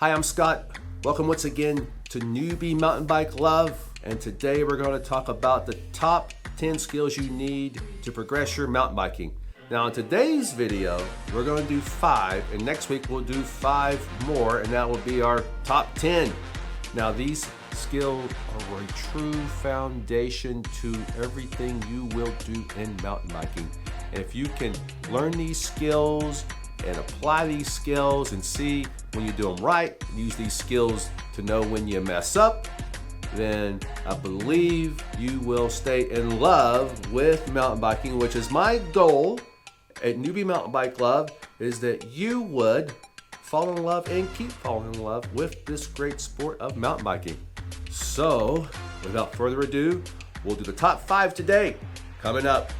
Hi, I'm Scott. Welcome once again to Newbie Mountain Bike Love. And today we're going to talk about the top 10 skills you need to progress your mountain biking. Now in today's video, we're going to do 5, and next week we'll do 5 more, and that will be our top 10. Now these skills are a true foundation to everything you will do in mountain biking. And if you can learn these skills and apply these skills and see when you do them right, use these skills to know when you mess up, then I believe you will stay in love with mountain biking, which is my goal at Newbie Mountain Bike Love, is that you would fall in love and keep falling in love with this great sport of mountain biking. So, without further ado, we'll do the top 5 today. Coming up.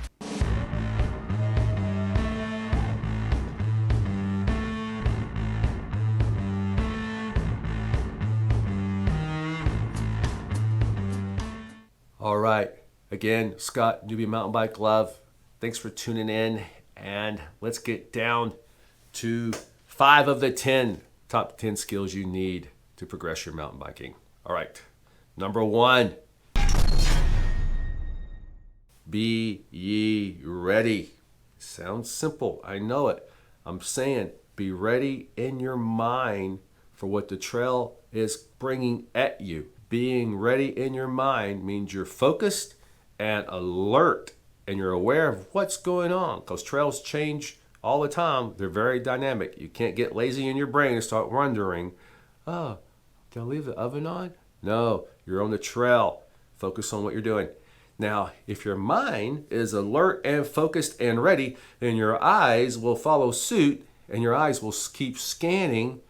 All right, again, Scott, Newbie Mountain Bike Love. Thanks for tuning in, and let's get down to 5 of the top 10 skills you need to progress your mountain biking. All right, number 1, be ye ready. Sounds simple, I know it. I'm saying be ready in your mind for what the trail is bringing at you. Being ready in your mind means you're focused and alert and you're aware of what's going on, because trails change all the time. They're very dynamic. You can't get lazy in your brain and start wondering, oh, did I leave the oven on? No, you're on the trail. Focus on what you're doing. Now, if your mind is alert and focused and ready, then your eyes will follow suit, and your eyes will keep scanning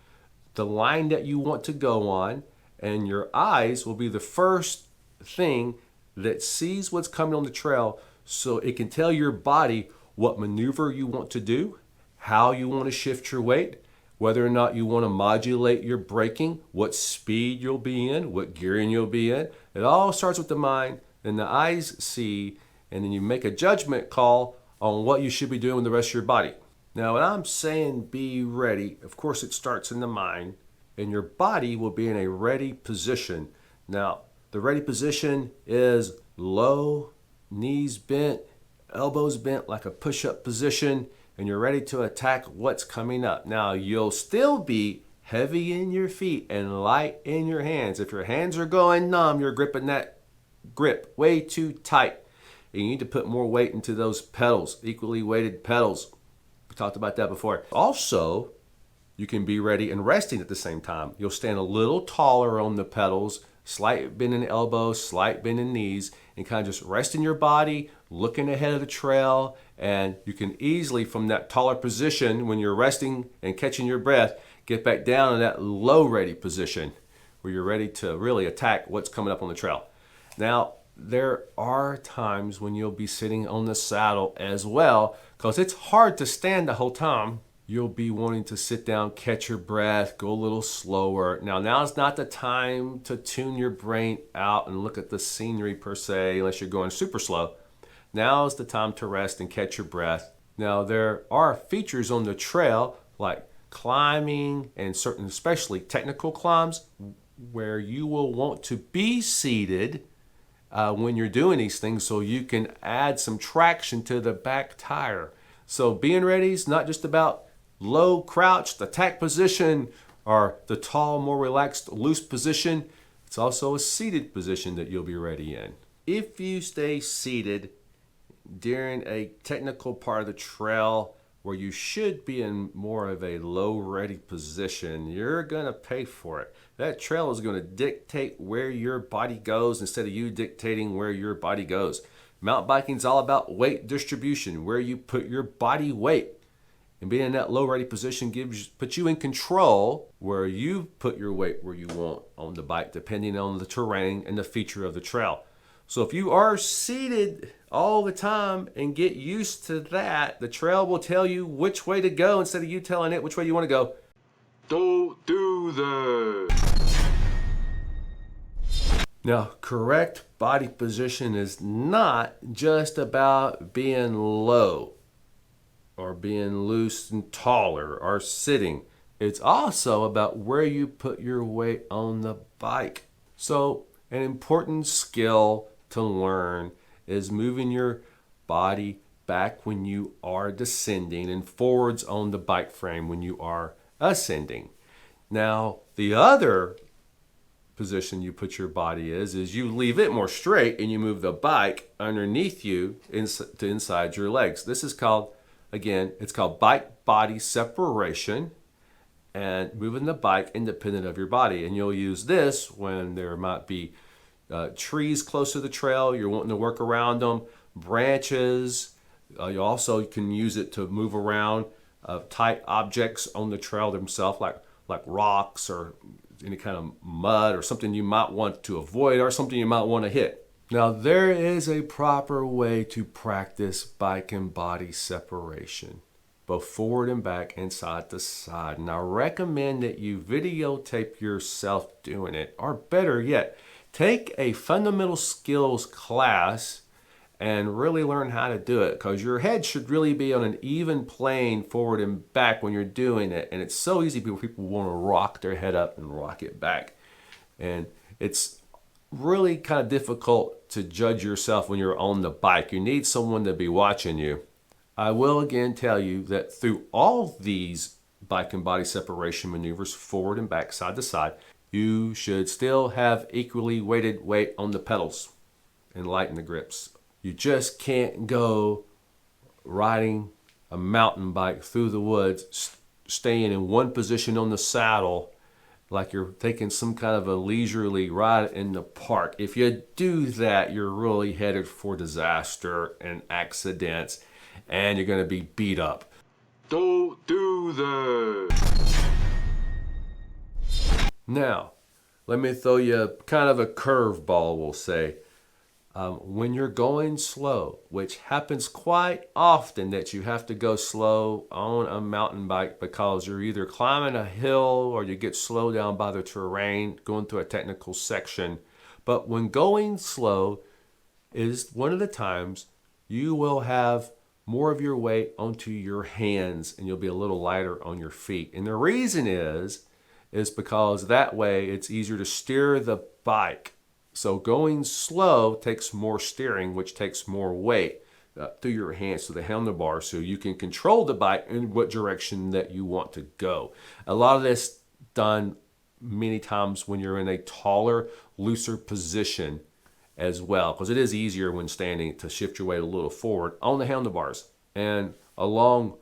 the line that you want to go on, and your eyes will be the first thing that sees what's coming on the trail, so it can tell your body what maneuver you want to do, how you want to shift your weight, whether or not you want to modulate your braking, what speed you'll be in, what gearing you'll be in. It all starts with the mind, then the eyes see, and then you make a judgment call on what you should be doing with the rest of your body. Now, when I'm saying be ready, of course it starts in the mind, and your body will be in a ready position. Now, the ready position is low, knees bent, elbows bent like a push-up position, and you're ready to attack what's coming up. Now, you'll still be heavy in your feet and light in your hands. If your hands are going numb, you're gripping that grip way too tight. And you need to put more weight into those pedals, equally weighted pedals. We talked about that before. Also, you can be ready and resting at the same time. You'll stand a little taller on the pedals, slight bend in elbows, slight bend in knees, and kind of just resting your body, looking ahead of the trail, and you can easily, from that taller position, when you're resting and catching your breath, get back down to that low ready position where you're ready to really attack what's coming up on the trail. Now, there are times when you'll be sitting on the saddle as well, because it's hard to stand the whole time. You'll be wanting to sit down, catch your breath, go a little slower. Now's not the time to tune your brain out and look at the scenery per se, unless you're going super slow. Now's the time to rest and catch your breath. Now, there are features on the trail like climbing and certain, especially technical climbs, where you will want to be seated when you're doing these things, so you can add some traction to the back tire. So being ready is not just about low crouched attack position or the tall, more relaxed, loose position. It's also a seated position that you'll be ready in. If you stay seated during a technical part of the trail where you should be in more of a low ready position, you're gonna pay for it. That trail is gonna dictate where your body goes instead of you dictating where your body goes. Mountain biking is all about weight distribution, where you put your body weight. And being in that low ready position puts you in control where you put your weight where you want on the bike, depending on the terrain and the feature of the trail. So if you are seated all the time and get used to that, the trail will tell you which way to go instead of you telling it which way you want to go. Don't do that. Now, correct body position is not just about being low or being loose and taller or sitting. it's also about where you put your weight on the bike. So, an important skill to learn is moving your body back when you are descending and forwards on the bike frame when you are ascending. Now, the other position you put your body is you leave it more straight and you move the bike underneath you to inside your legs. This is called, again, it's called bike body separation, and moving the bike independent of your body. And you'll use this when there might be trees close to the trail, you're wanting to work around them, branches. You also can use it to move around tight objects on the trail themselves, like rocks or any kind of mud or something you might want to avoid or something you might want to hit. Now, there is a proper way to practice bike and body separation, both forward and back and side to side. And I recommend that you videotape yourself doing it, or better yet, take a fundamental skills class and really learn how to do it, because your head should really be on an even plane forward and back when you're doing it. And it's so easy, people want to rock their head up and rock it back. And it's really kind of difficult to judge yourself when you're on the bike. You need someone to be watching you. I will again tell you that through all these bike and body separation maneuvers, forward and back, side to side, you should still have equally weighted weight on the pedals and lighten the grips. You just can't go riding a mountain bike through the woods, staying in one position on the saddle like you're taking some kind of a leisurely ride in the park. If you do that, you're really headed for disaster and accidents, and you're going to be beat up. Don't do that. Now, let me throw you kind of a curveball, we'll say. When you're going slow, which happens quite often that you have to go slow on a mountain bike because you're either climbing a hill or you get slowed down by the terrain, going through a technical section. But when going slow is one of the times you will have more of your weight onto your hands and you'll be a little lighter on your feet. And the reason is because that way it's easier to steer the bike. So going slow takes more steering, which takes more weight through your hands to the handlebar, so you can control the bike in what direction that you want to go. A lot of this done many times when you're in a taller, looser position as well, because it is easier when standing to shift your weight a little forward on the handlebars. And along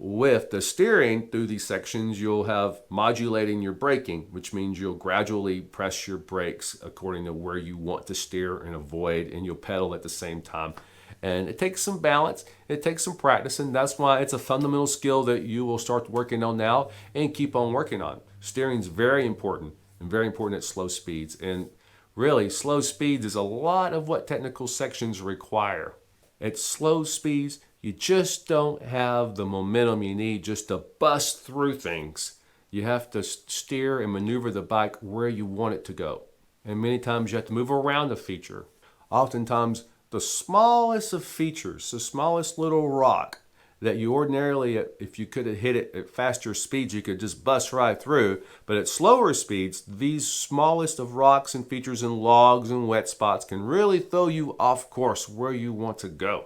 with the steering through these sections, you'll have modulating your braking, which means you'll gradually press your brakes according to where you want to steer and avoid, and you'll pedal at the same time. And it takes some balance, it takes some practice, and that's why it's a fundamental skill that you will start working on now and keep on working on. Steering is very important, and very important at slow speeds. And really, slow speeds is a lot of what technical sections require. At slow speeds, you just don't have the momentum you need just to bust through things. You have to steer and maneuver the bike where you want it to go. And many times you have to move around a feature. Oftentimes, the smallest of features, the smallest little rock that you ordinarily, if you could have hit it at faster speeds, you could just bust right through. But at slower speeds, these smallest of rocks and features and logs and wet spots can really throw you off course where you want to go.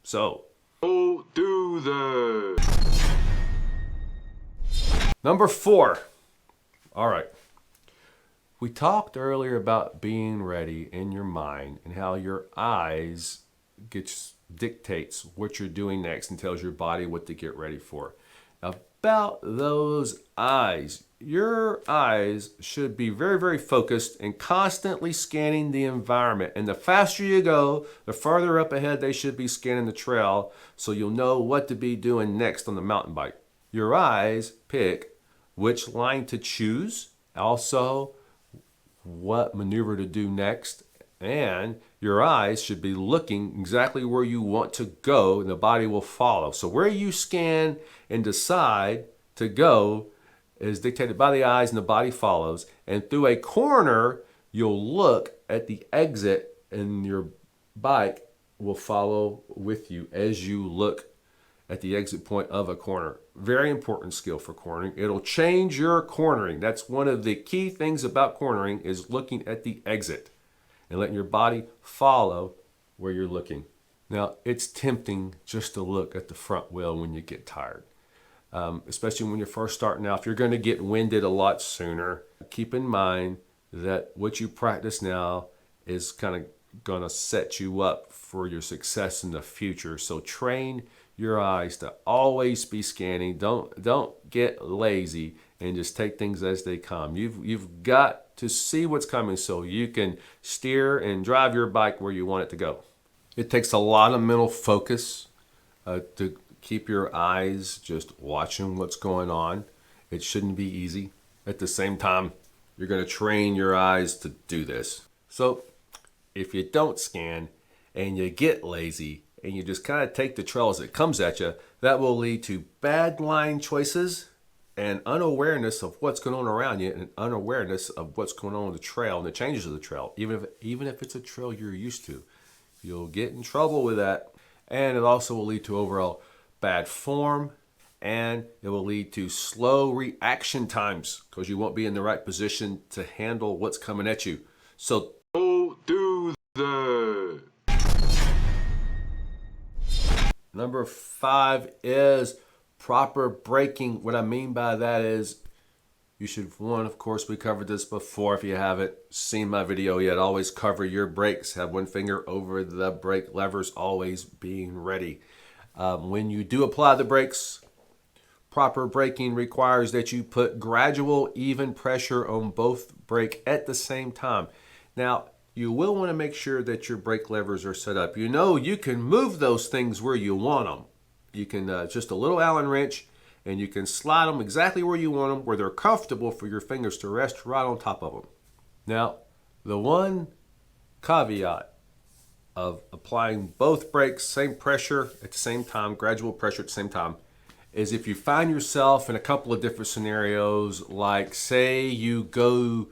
So, don't do that. Number 4. All right. We talked earlier about being ready in your mind and how your eyes dictates what you're doing next and tells your body what to get ready for. About those eyes, your eyes should be very, very focused and constantly scanning the environment. And the faster you go, the farther up ahead they should be scanning the trail, so you'll know what to be doing next on the mountain bike. Your eyes pick which line to choose, also what maneuver to do next, and your eyes should be looking exactly where you want to go, and the body will follow. So where you scan and decide to go is dictated by the eyes, and the body follows. And through a corner, you'll look at the exit, and your bike will follow with you as you look at the exit point of a corner. Very important skill for cornering. It'll change your cornering. That's one of the key things about cornering, is looking at the exit and letting your body follow where you're looking. Now, it's tempting just to look at the front wheel when you get tired, especially when you're first starting out. If you're going to get winded a lot sooner, keep in mind that what you practice now is kind of going to set you up for your success in the future. So train your eyes to always be scanning. Don't get lazy and just take things as they come. You've got to see what's coming so you can steer and drive your bike where you want it to go. It takes a lot of mental focus to keep your eyes just watching what's going on. It shouldn't be easy. At the same time, you're going to train your eyes to do this. So if you don't scan and you get lazy and you just kind of take the trail as it comes at you, that will lead to bad line choices and unawareness of what's going on around you, and unawareness of what's going on the trail and the changes of the trail, even if it's a trail you're used to. You'll get in trouble with that, and it also will lead to overall bad form, and it will lead to slow reaction times because you won't be in the right position to handle what's coming at you. So don't do that. Number 5 is proper braking. What I mean by that is, you should, one, of course, we covered this before. If you haven't seen my video yet, always cover your brakes. Have one finger over the brake levers, always being ready. When you do apply the brakes, proper braking requires that you put gradual, even pressure on both brake at the same time. Now, you will want to make sure that your brake levers are set up. You know, you can move those things where you want them. You can just a little Allen wrench, and you can slide them exactly where you want them, where they're comfortable for your fingers to rest right on top of them. Now, the one caveat of applying both brakes, same pressure at the same time, gradual pressure at the same time, is if you find yourself in a couple of different scenarios, like say you go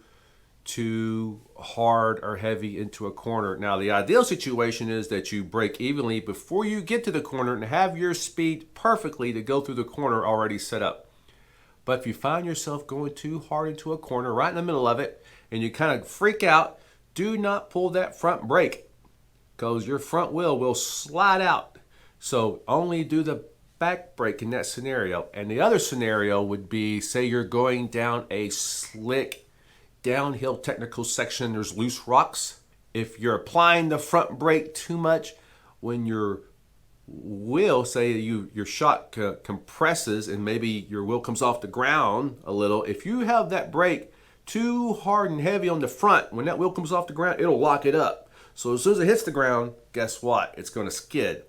too hard or heavy into a corner. Now, the ideal situation is that you brake evenly before you get to the corner and have your speed perfectly to go through the corner already set up. But if you find yourself going too hard into a corner right in the middle of it and you kind of freak out, do not pull that front brake because your front wheel will slide out. So only do the back brake in that scenario. And the other scenario would be, say you're going down a slick downhill technical section, there's loose rocks. If you're applying the front brake too much, when your wheel, say your shock compresses and maybe your wheel comes off the ground a little, if you have that brake too hard and heavy on the front, when that wheel comes off the ground, it'll lock it up. So as soon as it hits the ground, guess what? It's going to skid.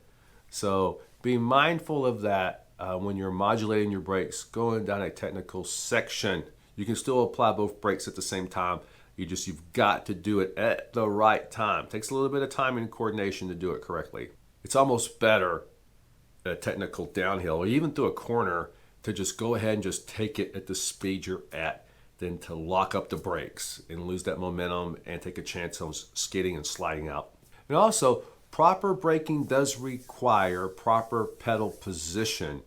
So be mindful of that when you're modulating your brakes, going down a technical section. You can still apply both brakes at the same time. You've got to do it at the right time. It takes a little bit of time and coordination to do it correctly. It's almost better at a technical downhill or even through a corner to just go ahead and just take it at the speed you're at than to lock up the brakes and lose that momentum and take a chance on skidding and sliding out. And also, proper braking does require proper pedal position.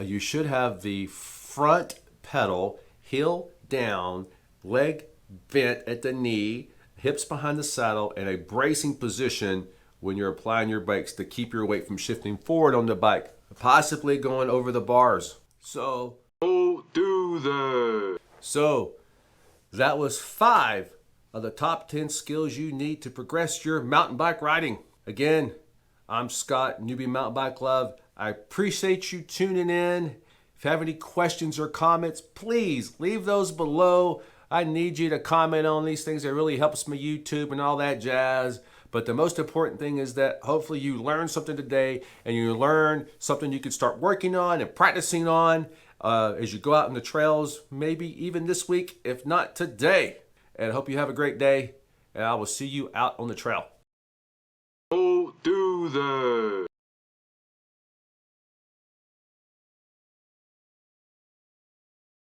You should have the front pedal heel down, leg bent at the knee, hips behind the saddle, and a bracing position when you're applying your brakes to keep your weight from shifting forward on the bike, possibly going over the bars. So don't do that. So that was 5 of the top 10 skills you need to progress your mountain bike riding. Again, I'm Scott, Newbie Mountain Bike Love. I appreciate you tuning in. If you have any questions or comments, please leave those below. I need you to comment on these things. It really helps my YouTube and all that jazz. But the most important thing is that hopefully you learned something today and you learn something you can start working on and practicing on as you go out on the trails, maybe even this week, if not today. And I hope you have a great day, and I will see you out on the trail. Don't do that.